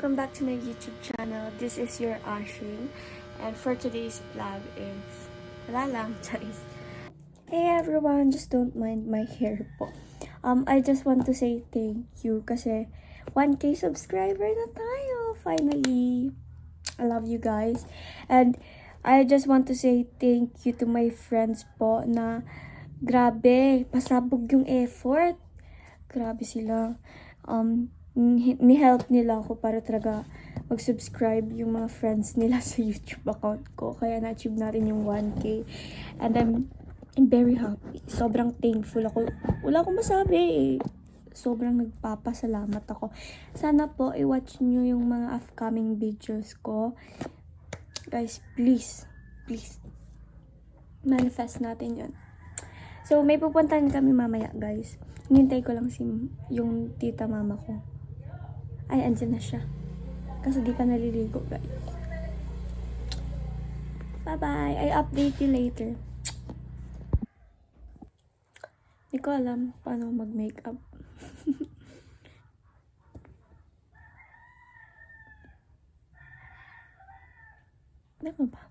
welcome back to my YouTube channel. This is your Ashing, and for today's vlog is wala lang, charis. Hey everyone, just don't mind my hair po. I just want to say thank you kasi 1K subscriber na tayo finally. I love you guys, and I just want to say thank you to my friends po na grabe, pasabog yung effort. Grabe sila. Ni-help nila ako para talaga mag-subscribe yung mga friends nila sa YouTube account ko. Kaya na-achieve natin yung 1K. And I'm very happy. Sobrang thankful ako. Wala akong masabi. Sobrang nagpapasalamat ako. Sana po i-watch nyo yung mga upcoming videos ko. Guys, please. Manifest natin yun. So, may pupuntahan kami mamaya, guys. Hinintay ko lang yung tita mama ko. Ay, andyan na siya. Kasi di pa naliligo, guys. Bye-bye. I update you later. Hindi ko alam paano mag-makeup. Ano ba?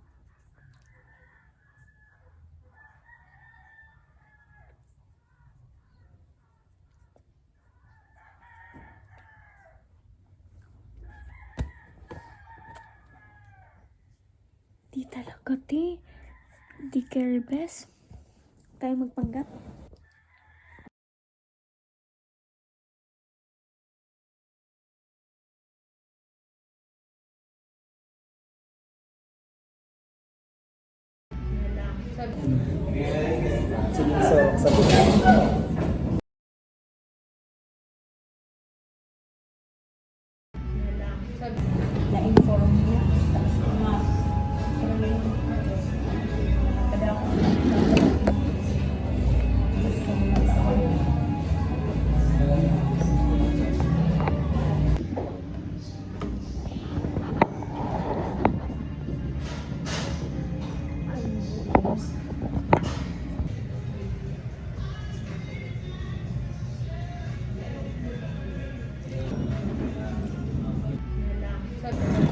Di talaga, di. Di care best. Tayo magpanggap. Na-inform niya.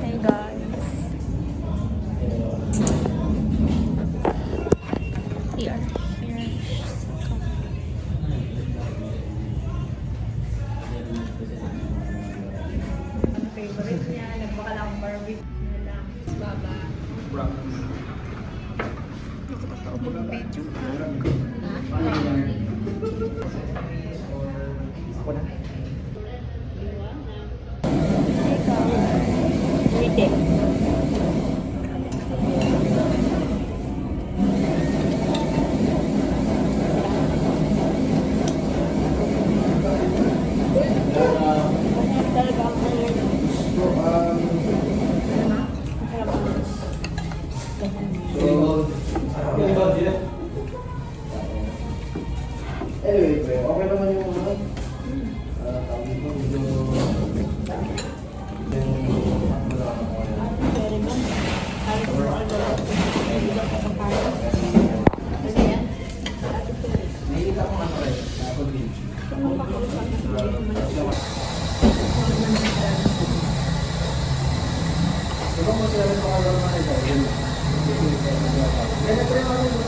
Hey guys. Here. Ang favorite niya, nagbakalang barbecue na lang. Baba. Nakakatawa mag-video. Ako na. Hindi. Anyway, pre, okay naman yung tawag dito, nakikita ko ano rin, pag-video. Diba mo sila rin pakalaro na ito? Yan na pre, ano yung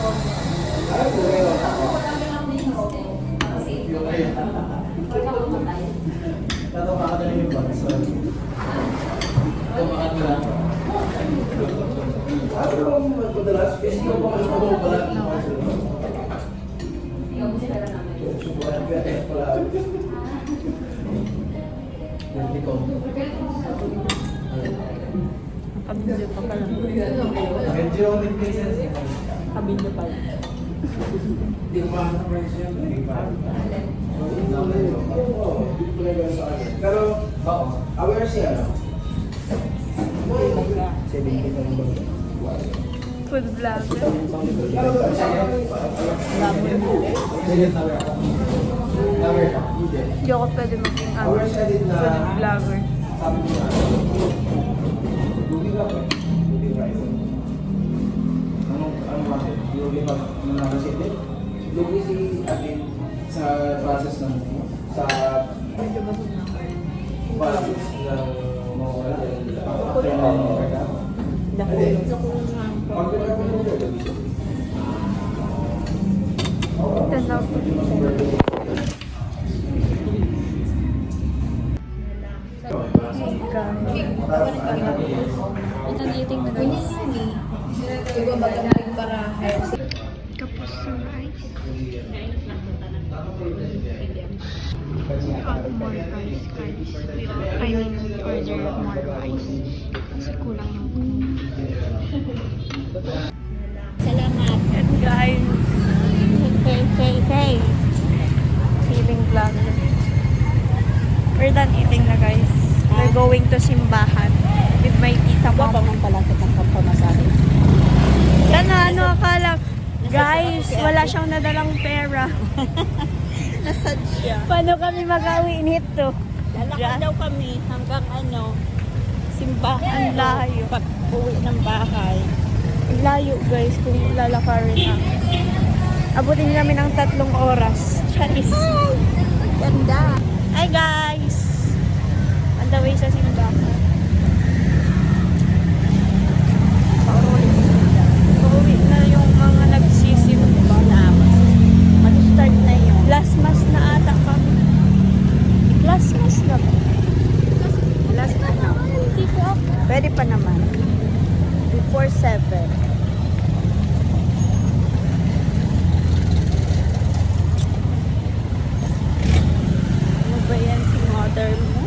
ay, okay lang. Tatawa ka na yung box. Tatawa ka na. Ano yung madalas? Kasi yung mga ito pala. Subuhan ka eh pala. Hindi ko. Kabidyo pa pala. Medyo nag-business. Kabidyo pa lang. Hindi ko pa na-friends yun. Hindi pa. Pero, aware siya, no? 70 na lang ba? Food vlogger. Hindi ako pwede maging food vlogger. Sabi ko na, lugi ka ba? Lugi ka ito. Ano ba? Lugi ka nanakasit lugi si atin sa process ng sa Medyo basog na ako. process ng Ito na po. Ito na eating na guys. Tapos sa rice. More rice guys. I mean, order more rice. Kasi kulang yung Salamat. And guys, hey. Feeling vlog. We're done eating na guys. We're going to simbahan with my tita Ba pa mom. man pala kitang pamasahe. Yan na, ano akala? Guys, wala siyang nadalang pera. Nasad siya. Paano kami mag-awi nito? Lalakad daw kami hanggang simbahan. Ang layo. Pag uwi ng bahay. Ang layo guys kung lalakarin namin. Abutin namin ng 3 oras. Charis. Ganda. Hi guys! On the way sa simbahan. Pauwi na yung mga nagsisimba. Mag-start na yun. Last mass na ata kami. Last mass na ba? Last na na. Pwede pa naman. Before 7. Ano ba yan si mother mo?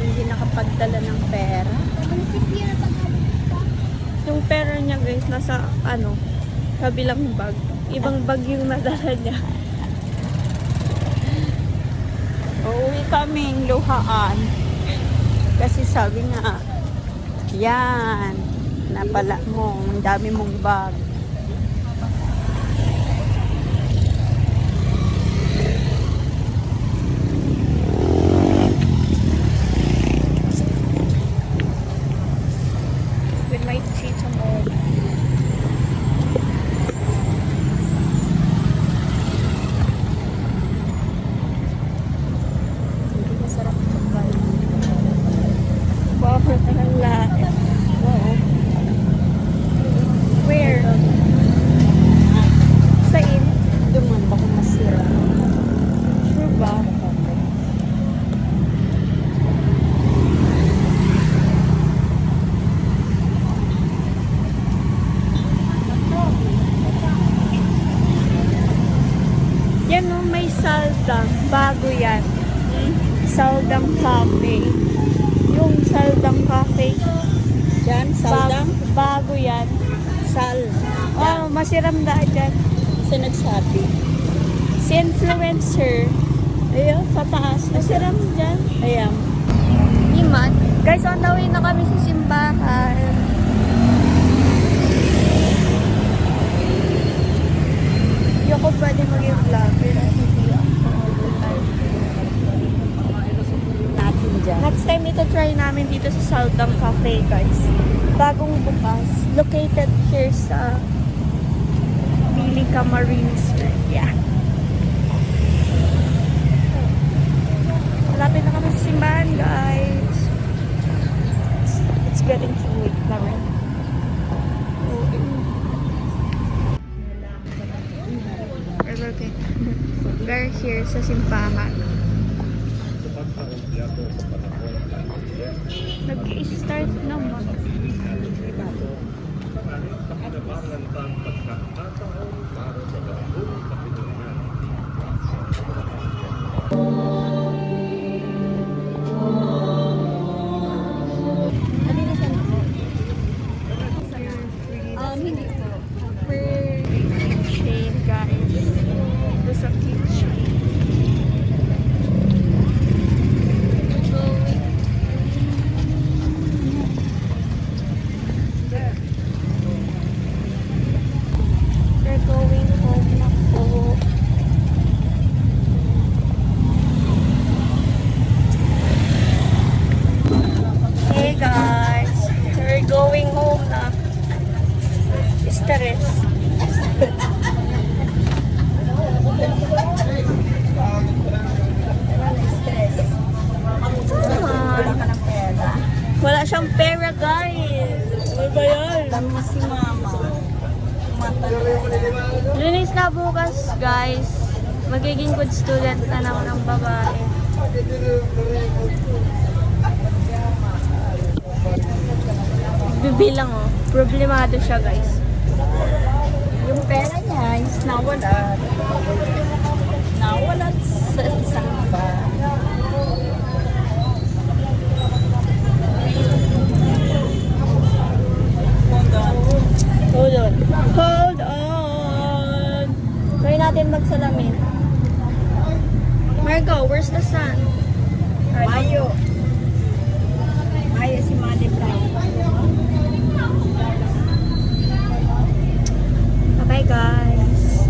Hindi nakapagdala ng pera. Yung pera niya guys, nasa kabilang bag. Ibang bag yung nadala niya. Uuwi kaming luhaan. Kasi sabi nga, yan, napala mo, ang dami mong bag. With my tita mom. Hindi masarap pagkain. Wow, ang lahat. Oo. Where? Saan? Duman, baka masira. Sure ba? Yan o, may Saldang. Bago yan. Saldang Cafe. Yung Saldang Cafe. Diyan, saldang, Bago yan. sal. Oh, masiram daan dyan. Kasi nagsabi. Si influencer. Ayun, sa taas. Masiram dyan. Ayan. Iman. Guys, on the way na kami sa simbahan. Hindi ako pwede mag-vlog. Pero hindi ako. Natin dyan. Next time ito try namin dito sa Saldang Cafe, guys. Bagong bukas. Located here sa Pili Camarines. Yeah. Malapit na kami sa simbahan, guys. It's getting too late na rin. We're here sa simbahan. Nag-i-start naman. Hindi po. Keychain, guys. Ito sa keychain. We're going home na po. Hey guys, we're going home na. Stress. Wala ka ng pera. camera, guys. Ano ba yan? Alam mo si mama. Linis na bukas, guys. Magiging good student na ako ng babae. Bibilang, oh. Problemado siya, guys. Yung pera niya is nawala. Nawala sa isang ba. Hold on. Hold on. Try natin magsalamin. Margo, where's the sun? Mayo. Mayo si Manny Brown. Bye, guys.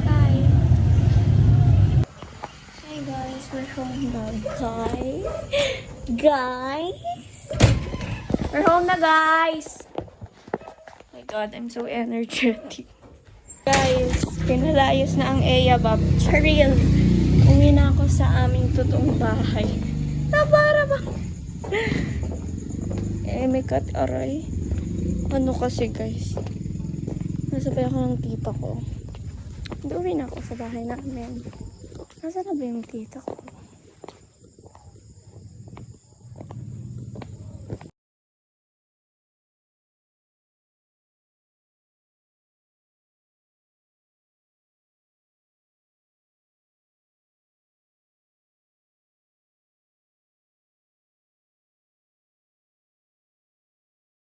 Bye. Hi, guys. We're home now, guys. Guys. We're home na, guys. Oh my God, I'm so energetic. Guys, pinalayos na ang Eyabab. Charil. Uwi na ako sa aming totoong bahay. Na para ba? May cut aray. Ano kasi, guys? Nasabay ako ng tita ko. Uwi na ako sa bahay namin. Nasaan na ba yung tita ko?